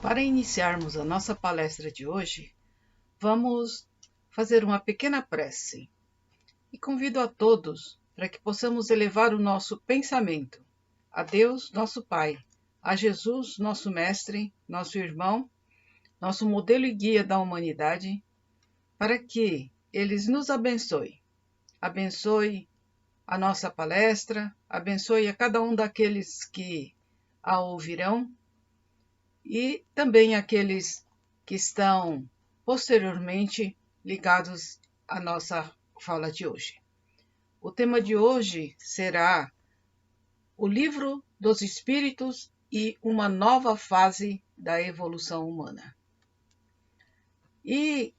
Para iniciarmos a nossa palestra de hoje, vamos fazer uma pequena prece e convido a todos para que possamos elevar o nosso pensamento a Deus, nosso Pai, a Jesus, nosso Mestre, nosso irmão, nosso modelo e guia da humanidade, para que eles nos abençoe a nossa palestra, abençoe a cada um daqueles que a ouvirão e também aqueles que estão posteriormente ligados à nossa fala de hoje. O tema de hoje será o Livro dos Espíritos e uma nova fase da evolução humana. E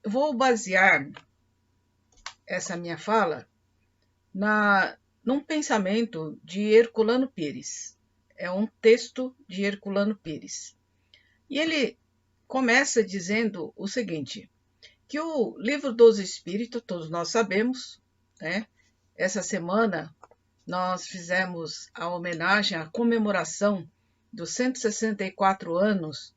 vou basear essa minha fala num pensamento de Herculano Pires. É um texto de Herculano Pires. E ele começa dizendo o seguinte, que o Livro dos Espíritos, todos nós sabemos, né? Essa semana nós fizemos a homenagem, a comemoração dos 164 anos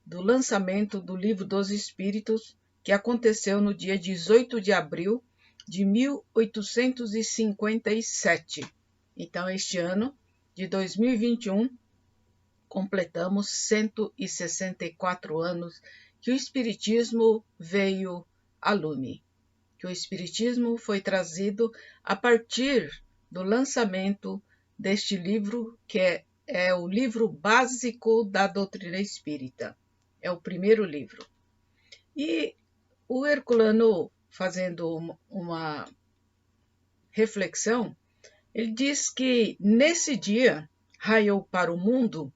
do lançamento do Livro dos Espíritos, que aconteceu no dia 18 de abril de 1857. Então, este ano de 2021, completamos 164 anos que o Espiritismo veio a lume, que o Espiritismo foi trazido a partir do lançamento deste livro, que é o livro básico da doutrina espírita. É o primeiro livro. E o Herculano, fazendo uma reflexão, ele diz que nesse dia raiou para o mundo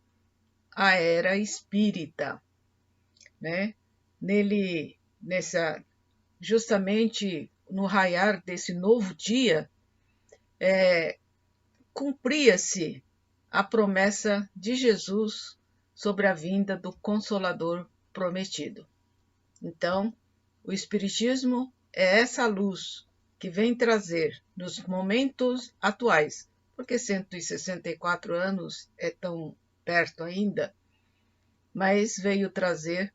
a era espírita, né? Justamente no raiar desse novo dia, cumpria-se a promessa de Jesus sobre a vinda do Consolador prometido. Então, o Espiritismo é essa luz que vem trazer nos momentos atuais, porque 164 anos é tão perto ainda, mas veio trazer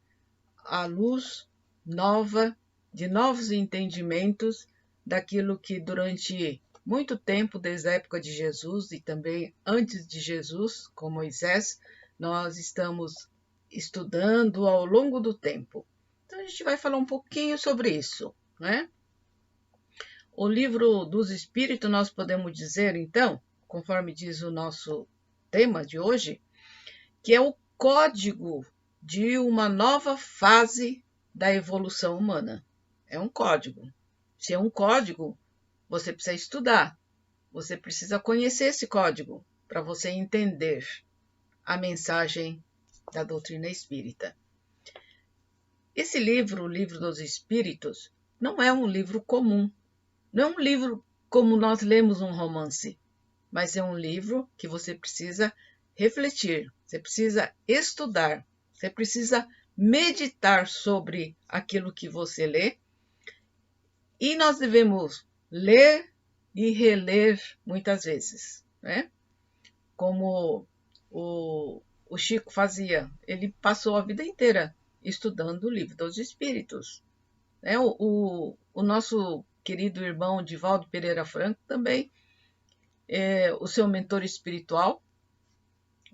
a luz nova, de novos entendimentos daquilo que durante muito tempo, desde a época de Jesus e também antes de Jesus, com Moisés, nós estamos estudando ao longo do tempo. Então a gente vai falar um pouquinho sobre isso, né? O Livro dos Espíritos, nós podemos dizer, então, conforme diz o nosso tema de hoje, que é o código de uma nova fase da evolução humana. É um código. Se é um código, você precisa estudar. Você precisa conhecer esse código para você entender a mensagem da doutrina espírita. Esse livro, o Livro dos Espíritos, não é um livro comum. Não é um livro como nós lemos um romance, mas é um livro que você precisa refletir, você precisa estudar, você precisa meditar sobre aquilo que você lê. E nós devemos ler e reler muitas vezes, né? Como o Chico fazia. Ele passou a vida inteira estudando o Livro dos Espíritos. Né? O nosso querido irmão Divaldo Pereira Franco também, o seu mentor espiritual,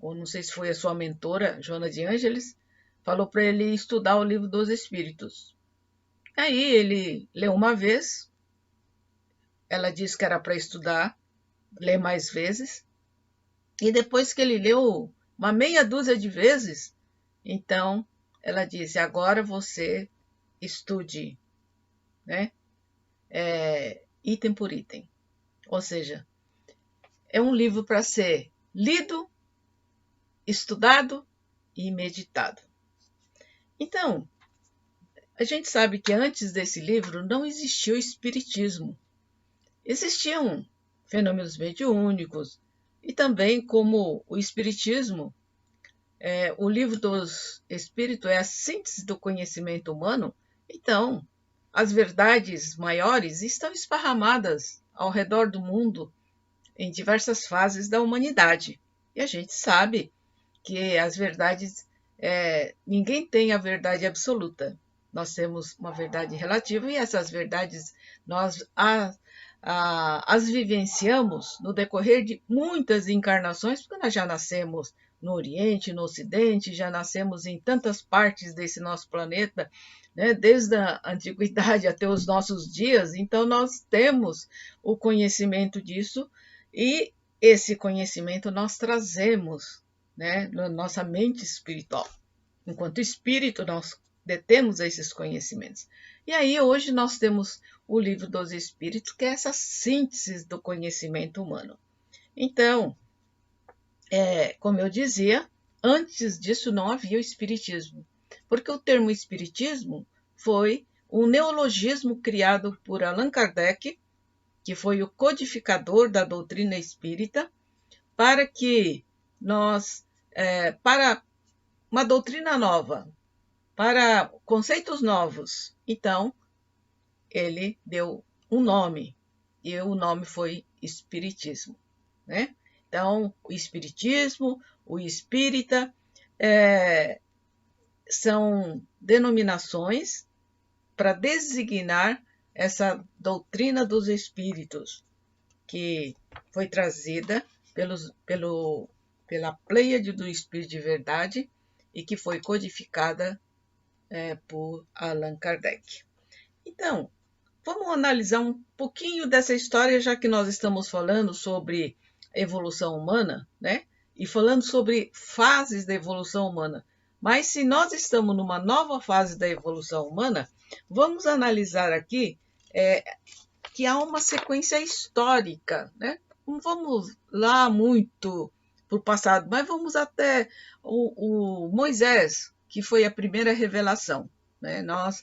ou não sei se foi a sua mentora, Joana de Ângeles, falou para ele estudar o Livro dos Espíritos. Aí ele leu uma vez, ela disse que era para estudar, ler mais vezes, e depois que ele leu uma meia dúzia de vezes, então ela disse, agora você estude, né? Item por item. Ou seja, é um livro para ser lido, estudado e meditado. Então, a gente sabe que antes desse livro não existia o espiritismo. Existiam fenômenos mediúnicos e também, como o espiritismo, o Livro dos Espíritos é a síntese do conhecimento humano, então as verdades maiores estão esparramadas ao redor do mundo em diversas fases da humanidade. E a gente sabe que as verdades ninguém tem a verdade absoluta. Nós temos uma verdade relativa e essas verdades nós as vivenciamos no decorrer de muitas encarnações, porque nós já nascemos no Oriente, no Ocidente, já nascemos em tantas partes desse nosso planeta, né, desde a antiguidade até os nossos dias, então nós temos o conhecimento disso e esse conhecimento nós trazemos, né, na nossa mente espiritual. Enquanto espírito, nós detemos esses conhecimentos. E aí, hoje, nós temos o Livro dos Espíritos, que é essa síntese do conhecimento humano. Então, como eu dizia, antes disso não havia o Espiritismo, porque o termo Espiritismo foi um neologismo criado por Allan Kardec, que foi o codificador da doutrina espírita, para que nós, para uma doutrina nova, para conceitos novos. Então, ele deu um nome, e o nome foi Espiritismo, né? Então, o Espiritismo, o Espírita, são denominações para designar essa doutrina dos espíritos, que foi trazida pela Pleiade do Espírito de Verdade e que foi codificada por Allan Kardec. Então, vamos analisar um pouquinho dessa história, já que nós estamos falando sobre evolução humana, né? E falando sobre fases da evolução humana. Mas se nós estamos numa nova fase da evolução humana, vamos analisar aqui que há uma sequência histórica, né? Não vamos lá muito para o passado, mas vamos até o Moisés, que foi a primeira revelação, né? Nós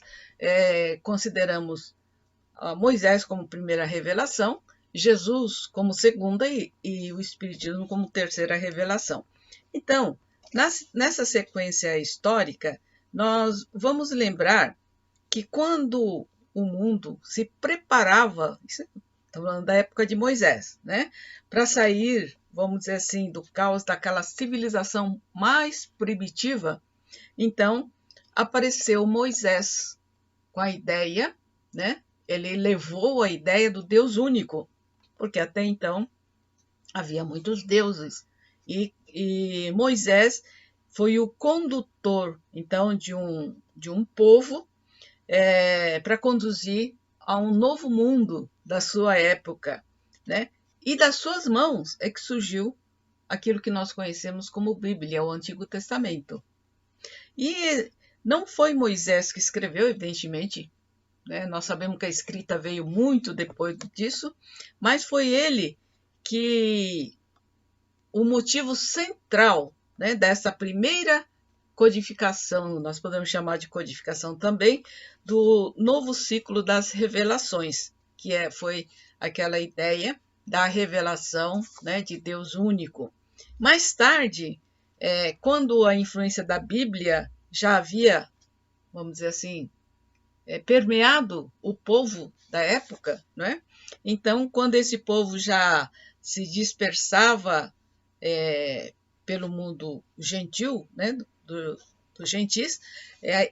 consideramos Moisés como primeira revelação, Jesus como segunda e o Espiritismo como terceira revelação. Então, nessa sequência histórica, nós vamos lembrar que quando o mundo se preparava, estamos falando da época de Moisés, né, para sair, vamos dizer assim, do caos daquela civilização mais primitiva, então apareceu Moisés com a ideia, né, ele levou a ideia do Deus único, porque até então havia muitos deuses, e Moisés foi o condutor, então, de um povo para conduzir a um novo mundo da sua época, né? E das suas mãos é que surgiu aquilo que nós conhecemos como Bíblia, o Antigo Testamento. E não foi Moisés que escreveu, evidentemente, né? Nós sabemos que a escrita veio muito depois disso, mas foi ele que o motivo central, né, dessa primeira codificação, nós podemos chamar de codificação também, do novo ciclo das revelações, que foi aquela ideia da revelação, né, de Deus único. Mais tarde, quando a influência da Bíblia já havia, vamos dizer assim, permeado o povo da época, né? Então, quando esse povo já se dispersava pelo mundo gentil, né, dos gentis,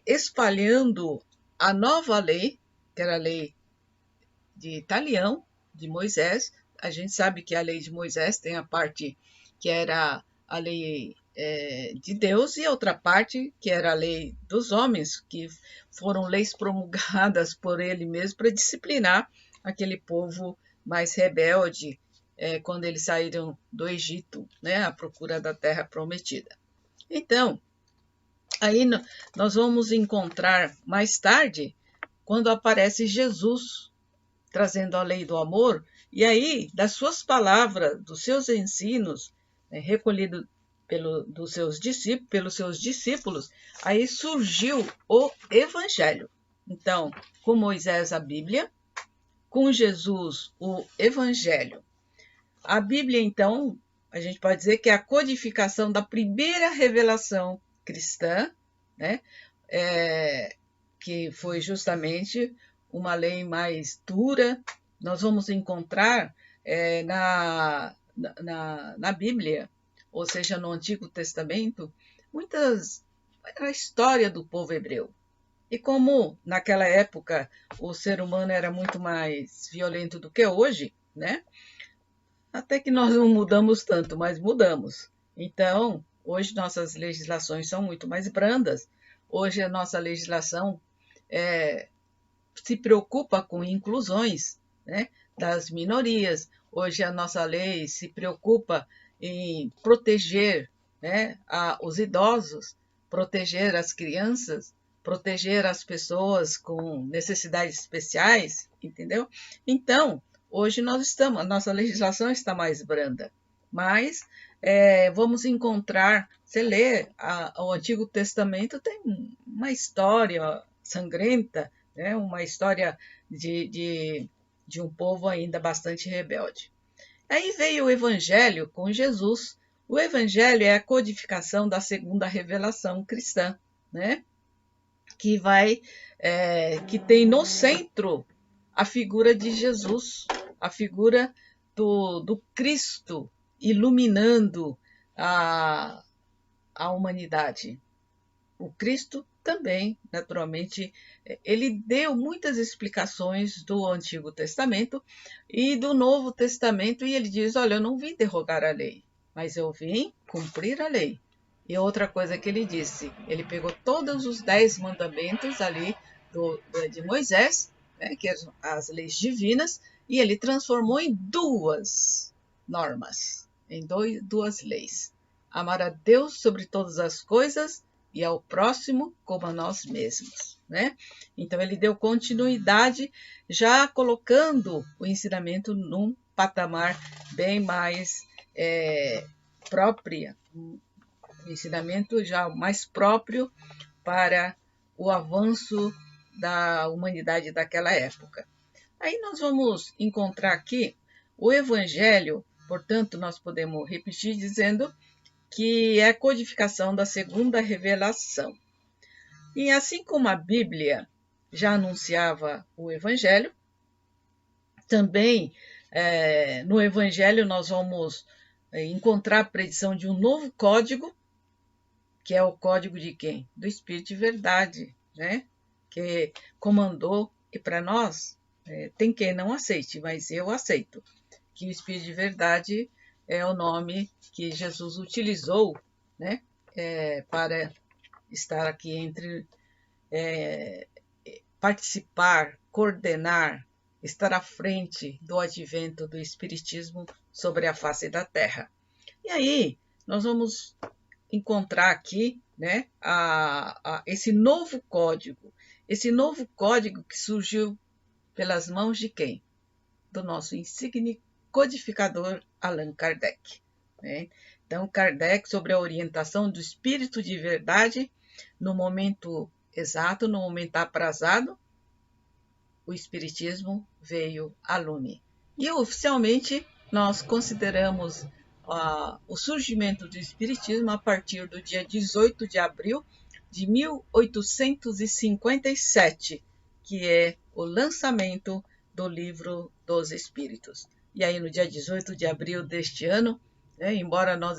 espalhando a nova lei, que era a lei de Italião, de Moisés. A gente sabe que a lei de Moisés tem a parte que era a lei de Deus e a outra parte que era a lei dos homens, que foram leis promulgadas por ele mesmo para disciplinar aquele povo mais rebelde, quando eles saíram do Egito, né, à procura da terra prometida. Então, aí nós vamos encontrar mais tarde, quando aparece Jesus trazendo a lei do amor, e aí, das suas palavras, dos seus ensinos, recolhidos pelos seus discípulos, aí surgiu o Evangelho. Então, com Moisés a Bíblia, com Jesus o Evangelho. A Bíblia, então, a gente pode dizer que é a codificação da primeira revelação cristã, né? Que foi justamente uma lei mais dura. Nós vamos encontrar na Bíblia, ou seja, no Antigo Testamento, muitas era a história do povo hebreu. E como naquela época o ser humano era muito mais violento do que hoje, né? Até que nós não mudamos tanto, mas mudamos. Então, hoje nossas legislações são muito mais brandas. Hoje a nossa legislação se preocupa com inclusões, né, das minorias. Hoje a nossa lei se preocupa em proteger, né, os idosos, proteger as crianças, proteger as pessoas com necessidades especiais, entendeu? Então, hoje a nossa legislação está mais branda, mas vamos encontrar, você lê o Antigo Testamento, tem uma história sangrenta, né? Uma história de um povo ainda bastante rebelde. Aí veio o Evangelho com Jesus. O Evangelho é a codificação da segunda revelação cristã, né? Que tem no centro a figura de Jesus, a figura do Cristo iluminando a humanidade. O Cristo também, naturalmente, ele deu muitas explicações do Antigo Testamento e do Novo Testamento, e ele diz: olha, eu não vim derrogar a lei, mas eu vim cumprir a lei. E outra coisa que ele disse, ele pegou todos os 10 mandamentos ali de Moisés, né, que são as leis divinas, e ele transformou em 2 normas, em 2 leis. Amar a Deus sobre todas as coisas e ao próximo como a nós mesmos, né? Então ele deu continuidade, já colocando o ensinamento num patamar bem mais próprio, um ensinamento já mais próprio para o avanço da humanidade daquela época. Aí nós vamos encontrar aqui o Evangelho, portanto, nós podemos repetir dizendo que é a codificação da segunda revelação. E assim como a Bíblia já anunciava o Evangelho, também no Evangelho nós vamos encontrar a predição de um novo código, que é o código de quem? Do Espírito de Verdade, né? Que comandou, e para nós, tem quem não aceite, mas eu aceito, que o Espírito de Verdade é o nome que Jesus utilizou, né, para estar aqui entre, participar, coordenar, estar à frente do advento do Espiritismo sobre a face da Terra. E aí, nós vamos encontrar aqui, né, esse novo código que surgiu pelas mãos de quem? Do nosso insigne codificador Allan Kardec, né? Então, Kardec, sobre a orientação do Espírito de Verdade, no momento exato, no momento aprazado, o Espiritismo veio a lume. E oficialmente nós consideramos o surgimento do Espiritismo a partir do dia 18 de abril de 1857, que é o lançamento do Livro dos Espíritos. E aí, no dia 18 de abril deste ano, né, embora nós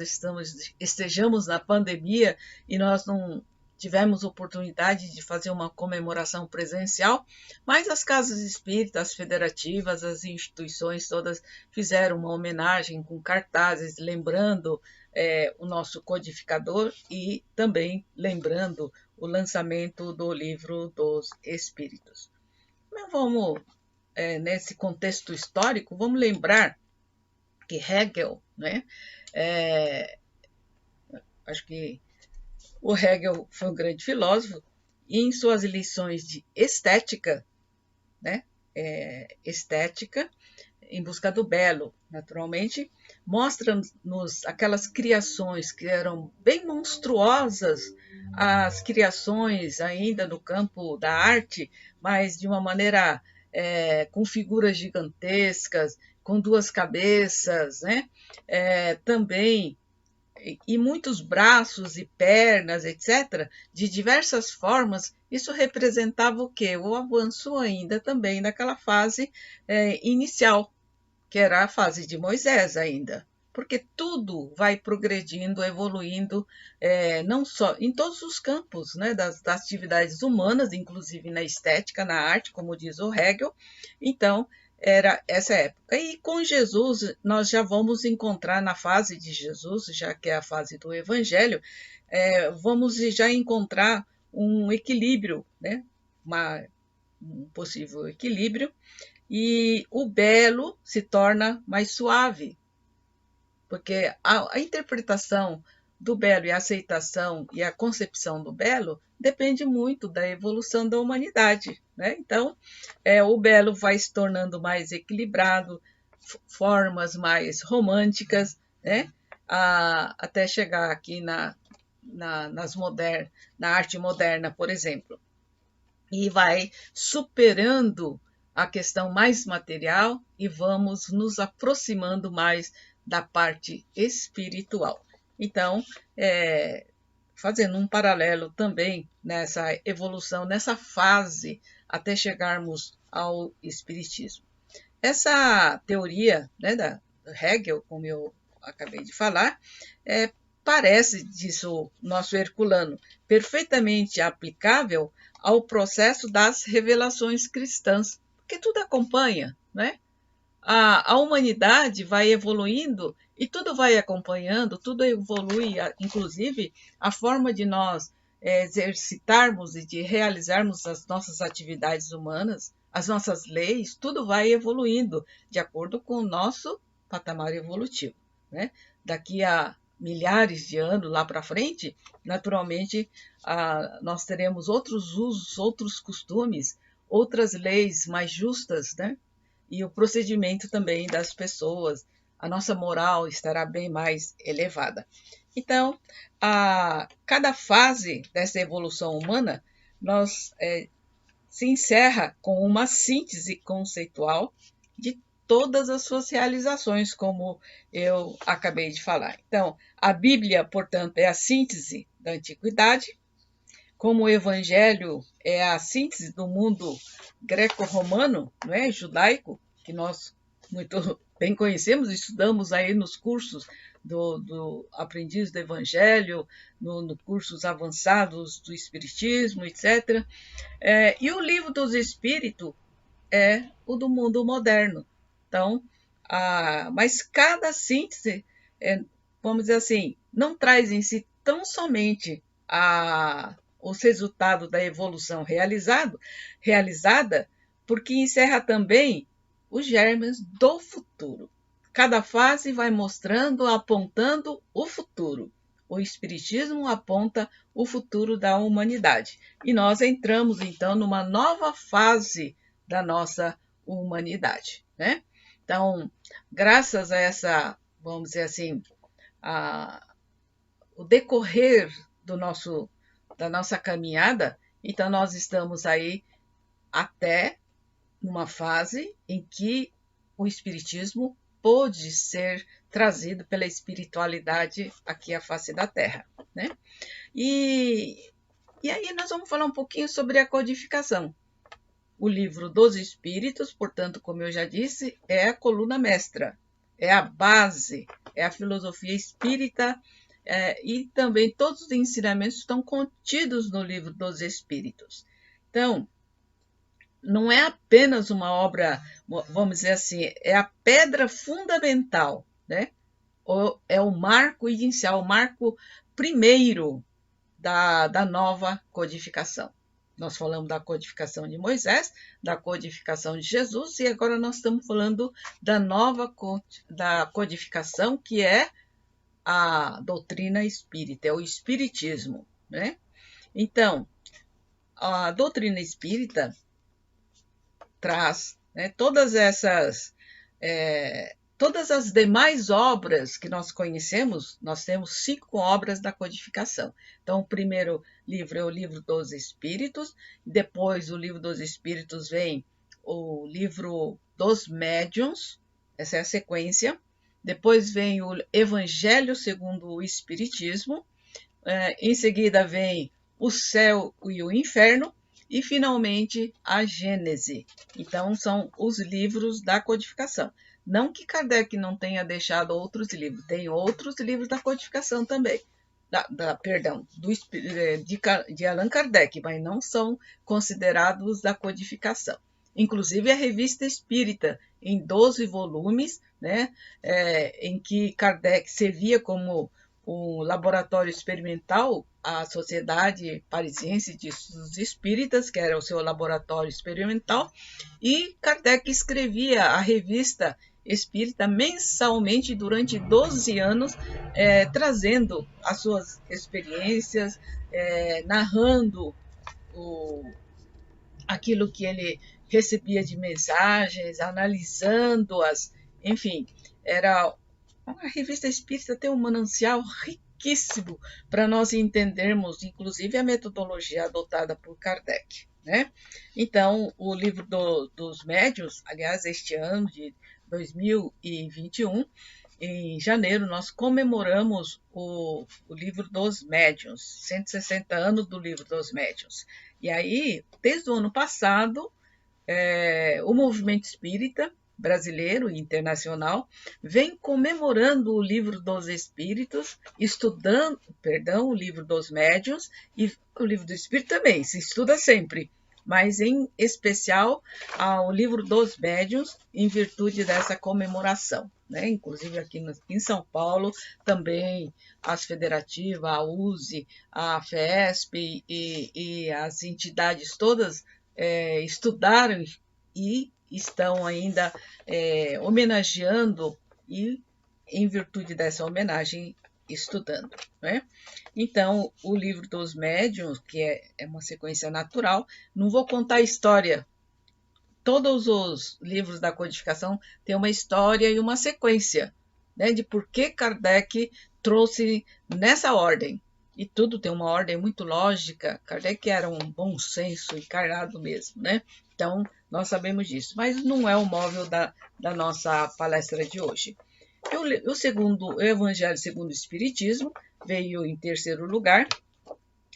estejamos na pandemia e nós não tivemos oportunidade de fazer uma comemoração presencial, mas as casas espíritas, as federativas, as instituições todas fizeram uma homenagem com cartazes, lembrando o nosso codificador e também lembrando o lançamento do Livro dos Espíritos. Mas vamos, nesse contexto histórico, vamos lembrar que Hegel, né, acho que o Hegel foi um grande filósofo, e em suas lições de estética, né, estética em busca do belo, naturalmente, mostra-nos aquelas criações que eram bem monstruosas, as criações ainda no campo da arte, mas de uma maneira com figuras gigantescas, com 2 cabeças, né? Também e muitos braços e pernas, etc., de diversas formas. Isso representava o quê? O avanço ainda também daquela fase inicial, que era a fase de Moisés ainda, porque tudo vai progredindo, evoluindo, não só em todos os campos, né, das atividades humanas, inclusive na estética, na arte, como diz o Hegel. Então, era essa época. E com Jesus, nós já vamos encontrar na fase de Jesus, já que é a fase do Evangelho, vamos já encontrar um equilíbrio, né, um possível equilíbrio, e o belo se torna mais suave, porque a interpretação do belo e a aceitação e a concepção do belo depende muito da evolução da humanidade, né? Então, o belo vai se tornando mais equilibrado, formas mais românticas, né? Até chegar aqui na arte moderna, por exemplo, e vai superando a questão mais material e vamos nos aproximando mais da parte espiritual. Então, fazendo um paralelo também nessa evolução, nessa fase, até chegarmos ao Espiritismo. Essa teoria, né, da Hegel, como eu acabei de falar, parece, diz o nosso Herculano, perfeitamente aplicável ao processo das revelações cristãs, porque tudo acompanha, né? A humanidade vai evoluindo e tudo vai acompanhando, tudo evolui, inclusive a forma de nós exercitarmos e de realizarmos as nossas atividades humanas, as nossas leis, tudo vai evoluindo de acordo com o nosso patamar evolutivo, né? Daqui a milhares de anos lá para frente, naturalmente, nós teremos outros usos, outros costumes, outras leis mais justas, né? E o procedimento também das pessoas, a nossa moral estará bem mais elevada. Então, cada fase dessa evolução humana, se encerra com uma síntese conceitual de todas as suas realizações, como eu acabei de falar. Então, a Bíblia, portanto, é a síntese da antiguidade, como o Evangelho é a síntese do mundo greco-romano, não é? Judaico, que nós muito bem conhecemos, estudamos aí nos cursos do aprendiz do Evangelho, no cursos avançados do Espiritismo, etc. E o livro dos Espíritos é o do mundo moderno. Então, mas cada síntese, vamos dizer assim, não traz em si tão somente os resultados da evolução realizada, porque encerra também os germes do futuro. Cada fase vai mostrando, apontando o futuro. O Espiritismo aponta o futuro da humanidade. E nós entramos, então, numa nova fase da nossa humanidade, né? Então, graças a essa, vamos dizer assim, o decorrer da nossa caminhada, então nós estamos aí até numa fase em que o Espiritismo pôde ser trazido pela espiritualidade aqui à face da Terra, né? E aí nós vamos falar um pouquinho sobre a codificação. O livro dos Espíritos, portanto, como eu já disse, é a coluna mestra, é a base, é a filosofia espírita, e também todos os ensinamentos estão contidos no livro dos Espíritos. Então, não é apenas uma obra, vamos dizer assim, é a pedra fundamental, né? É o marco inicial, o marco primeiro da nova codificação. Nós falamos da codificação de Moisés, da codificação de Jesus, e agora nós estamos falando da nova da codificação, que é a doutrina espírita, é o espiritismo, né? Então, a doutrina espírita traz, né, todas as demais obras que nós conhecemos. Nós temos 5 obras da codificação. Então, o primeiro livro é o Livro dos Espíritos, depois o Livro dos Espíritos vem o Livro dos Médiuns, essa é a sequência, depois vem o Evangelho segundo o Espiritismo, em seguida vem o Céu e o Inferno, e, finalmente, a Gênese. Então, são os livros da codificação. Não que Kardec não tenha deixado outros livros, tem outros livros da codificação também, de Allan Kardec, mas não são considerados da codificação. Inclusive a Revista Espírita, em 12 volumes, né, em que Kardec servia como um laboratório experimental, a Sociedade Parisiense dos Espíritas, que era o seu laboratório experimental, e Kardec escrevia a revista espírita mensalmente durante 12 anos, trazendo as suas experiências, narrando aquilo que ele recebia de mensagens, analisando-as, enfim, era a revista espírita tem um manancial riquíssimo para nós entendermos, inclusive, a metodologia adotada por Kardec, né? Então, o livro dos médiuns, aliás, este ano de 2021, em janeiro, nós comemoramos o livro dos médiuns, 160 anos do livro dos médiuns. E aí, desde o ano passado, o movimento espírita brasileiro e internacional vem comemorando o livro dos espíritos, estudando, o livro dos médiuns, e o livro do espírito também, se estuda sempre, mas em especial o livro dos médiuns, em virtude dessa comemoração, né? Inclusive aqui em São Paulo, também as federativas, a USE, a FESP e as entidades todas estudaram e estão ainda homenageando e, em virtude dessa homenagem, estudando, né? Então, o livro dos médiuns, que é uma sequência natural, não vou contar a história. Todos os livros da codificação têm uma história e uma sequência, né, de por que Kardec trouxe nessa ordem. E tudo tem uma ordem muito lógica. Kardec era um bom senso encarnado mesmo, né? Então, nós sabemos disso. Mas não é o móvel da nossa palestra de hoje. O Evangelho segundo o Espiritismo veio em terceiro lugar,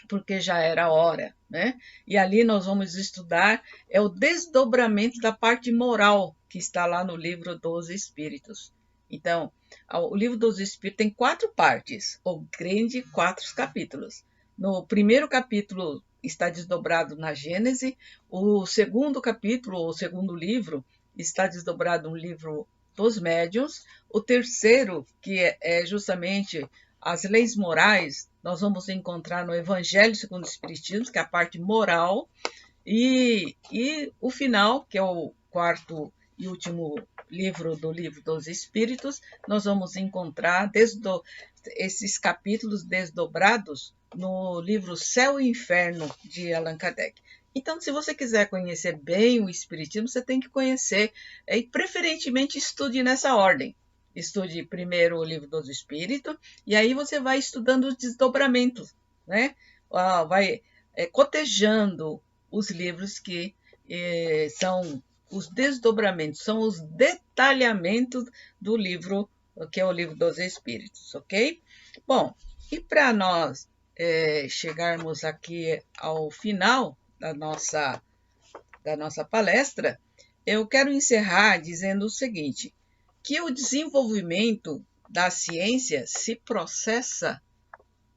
porque já era hora, né? E ali nós vamos estudar o desdobramento da parte moral que está lá no livro dos Espíritos. Então, o livro dos Espíritos tem 4 partes, ou grande 4 capítulos. No primeiro capítulo está desdobrado na Gênese, o segundo capítulo, ou segundo livro, está desdobrado no livro dos médiuns, o terceiro, que é justamente as leis morais, nós vamos encontrar no Evangelho segundo o Espiritismo, que é a parte moral, e o final, que é o quarto e último livro do Livro dos Espíritos, nós vamos encontrar esses capítulos desdobrados no livro Céu e Inferno, de Allan Kardec. Então, se você quiser conhecer bem o Espiritismo, você tem que conhecer, e preferentemente estude nessa ordem. Estude primeiro o Livro dos Espíritos, e aí você vai estudando os desdobramentos, né? Vai cotejando os livros que são os desdobramentos, são os detalhamentos do livro, que é o Livro dos Espíritos, ok? Bom, e para nós chegarmos aqui ao final da nossa palestra, eu quero encerrar dizendo o seguinte, que o desenvolvimento da ciência se processa,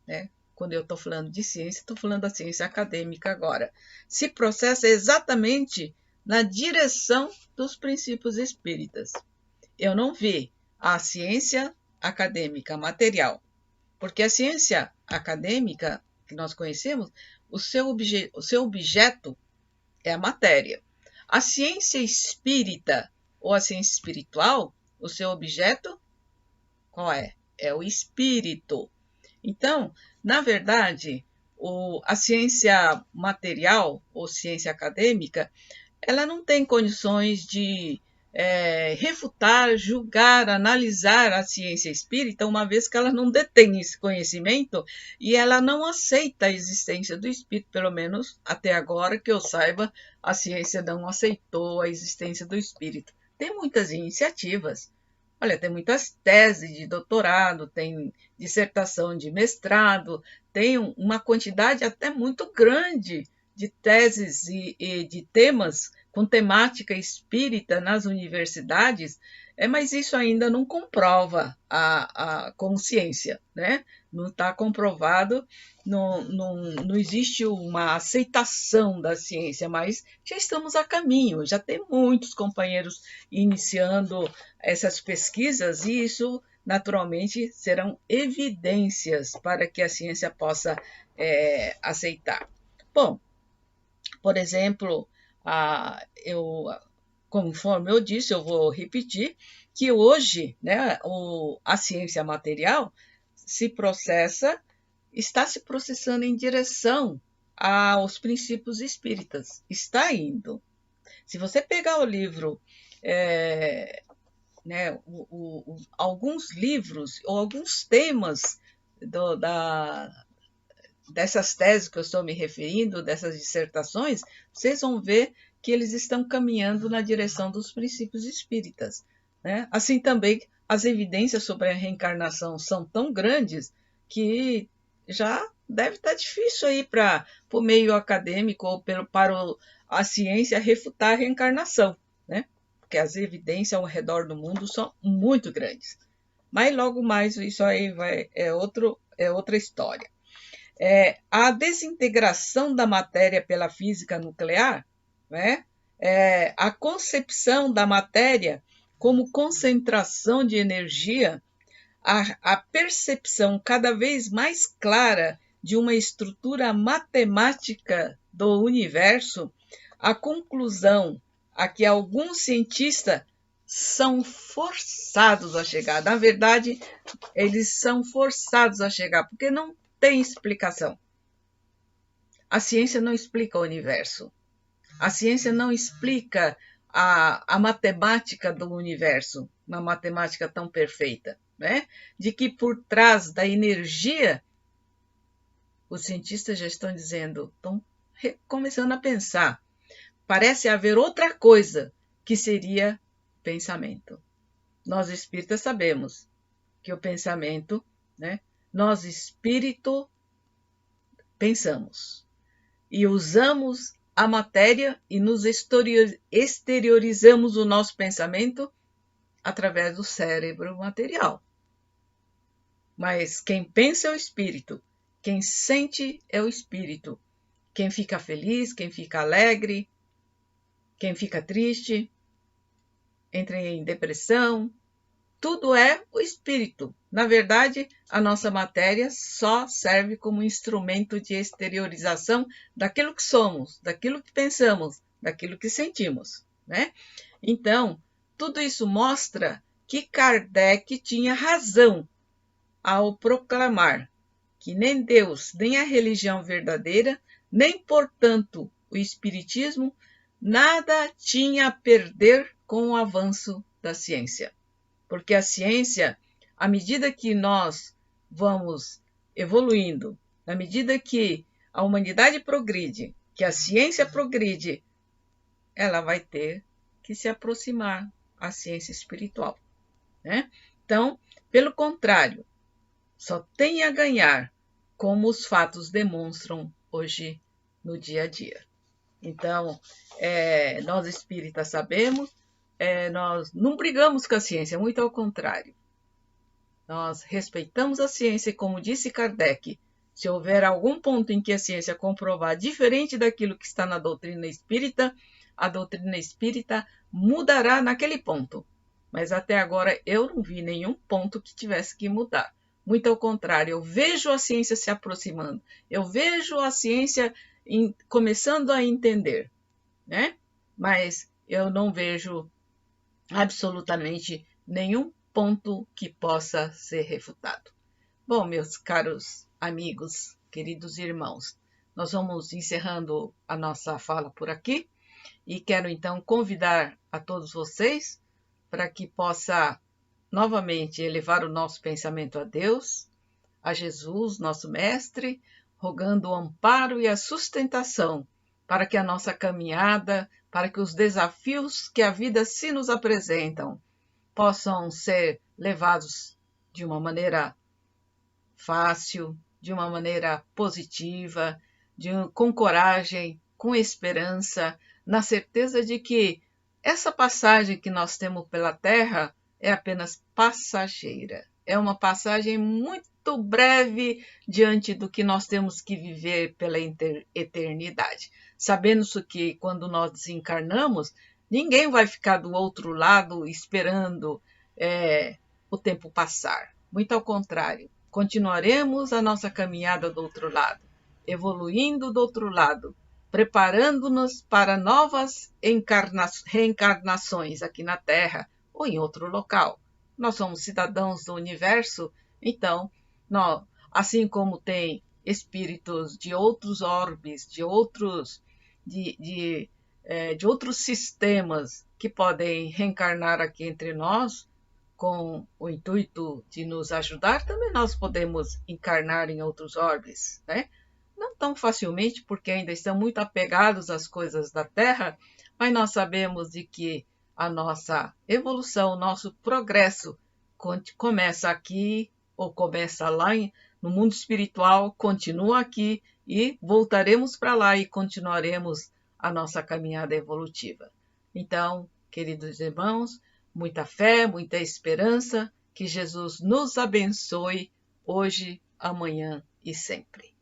né? Quando eu estou falando de ciência, estou falando da ciência acadêmica agora, se processa exatamente na direção dos princípios espíritas. Eu não vi a ciência acadêmica material, porque a ciência acadêmica que nós conhecemos, o seu objeto é a matéria. A ciência espírita ou a ciência espiritual, o seu objeto, qual é? É o espírito. Então, na verdade, a ciência material ou ciência acadêmica, ela não tem condições de refutar, julgar, analisar a ciência espírita, uma vez que ela não detém esse conhecimento e ela não aceita a existência do espírito, pelo menos até agora que eu saiba, a ciência não aceitou a existência do espírito. Tem muitas iniciativas, olha, tem muitas teses de doutorado, tem dissertação de mestrado, tem uma quantidade até muito grande de teses e de temas com temática espírita nas universidades, mas isso ainda não comprova a consciência, né? Não está comprovado, não existe uma aceitação da ciência, mas já estamos a caminho, já tem muitos companheiros iniciando essas pesquisas e isso, naturalmente, serão evidências para que a ciência possa aceitar. Bom, por exemplo, conforme eu disse, eu vou repetir, que hoje, né, a ciência material está se processando em direção aos princípios espíritas. Está indo. Se você pegar o livro, né, alguns livros ou alguns temas dessas teses que eu estou me referindo, dessas dissertações, vocês vão ver que eles estão caminhando na direção dos princípios espíritas, né? Assim também, as evidências sobre a reencarnação são tão grandes que já deve estar difícil aí para o meio acadêmico ou para a ciência refutar a reencarnação, né? Porque as evidências ao redor do mundo são muito grandes. Mas logo mais isso aí é outra história. A desintegração da matéria pela física nuclear, né? A concepção da matéria como concentração de energia, a percepção cada vez mais clara de uma estrutura matemática do universo, a conclusão a que alguns cientistas são forçados a chegar. Na verdade, eles são forçados a chegar, porque não tem explicação. A ciência não explica o universo. A ciência não explica a matemática do universo, uma matemática tão perfeita, né? De que por trás da energia, os cientistas já estão dizendo, estão começando a pensar. Parece haver outra coisa que seria pensamento. Nós espíritas sabemos que o pensamento, né? Nós espírito pensamos e usamos a matéria e nos exteriorizamos o nosso pensamento através do cérebro material. Mas quem pensa é o espírito, quem sente é o espírito, quem fica feliz, quem fica alegre, quem fica triste, entra em depressão, tudo é o espírito. Na verdade, a nossa matéria só serve como instrumento de exteriorização daquilo que somos, daquilo que pensamos, daquilo que sentimos, né? Então, tudo isso mostra que Kardec tinha razão ao proclamar que nem Deus, nem a religião verdadeira, nem, portanto, o espiritismo, nada tinha a perder com o avanço da ciência. Porque a ciência, à medida que nós vamos evoluindo, na medida que a humanidade progride, que a ciência progride, ela vai ter que se aproximar à ciência espiritual, né? Então, pelo contrário, só tem a ganhar, como os fatos demonstram hoje no dia a dia. Então, nós espíritas sabemos, nós não brigamos com a ciência, muito ao contrário. Nós respeitamos a ciência e, como disse Kardec, se houver algum ponto em que a ciência comprovar diferente daquilo que está na doutrina espírita, a doutrina espírita mudará naquele ponto. Mas até agora eu não vi nenhum ponto que tivesse que mudar. Muito ao contrário, eu vejo a ciência se aproximando, eu vejo a ciência começando a entender, né? Mas eu não vejo absolutamente nenhum ponto que possa ser refutado. Bom, meus caros amigos, queridos irmãos, nós vamos encerrando a nossa fala por aqui e quero então convidar a todos vocês para que possa novamente elevar o nosso pensamento a Deus, a Jesus, nosso Mestre, rogando o amparo e a sustentação para que a nossa caminhada, para que os desafios que a vida se nos apresentam possam ser levados de uma maneira fácil, de uma maneira positiva, com coragem, com esperança, na certeza de que essa passagem que nós temos pela Terra é apenas passageira. É uma passagem muito breve diante do que nós temos que viver pela eternidade. Sabendo que quando nós desencarnamos, ninguém vai ficar do outro lado esperando o tempo passar. Muito ao contrário, continuaremos a nossa caminhada do outro lado, evoluindo do outro lado, preparando-nos para novas reencarnações aqui na Terra ou em outro local. Nós somos cidadãos do universo, então, nós, assim como tem espíritos de outros orbes, de outros sistemas que podem reencarnar aqui entre nós, com o intuito de nos ajudar, também nós podemos encarnar em outros orbes, né? Não tão facilmente, porque ainda estão muito apegados às coisas da Terra, mas nós sabemos de que a nossa evolução, o nosso progresso começa aqui ou começa lá no mundo espiritual, continua aqui e voltaremos para lá e continuaremos a nossa caminhada evolutiva. Então, queridos irmãos, muita fé, muita esperança, que Jesus nos abençoe hoje, amanhã e sempre.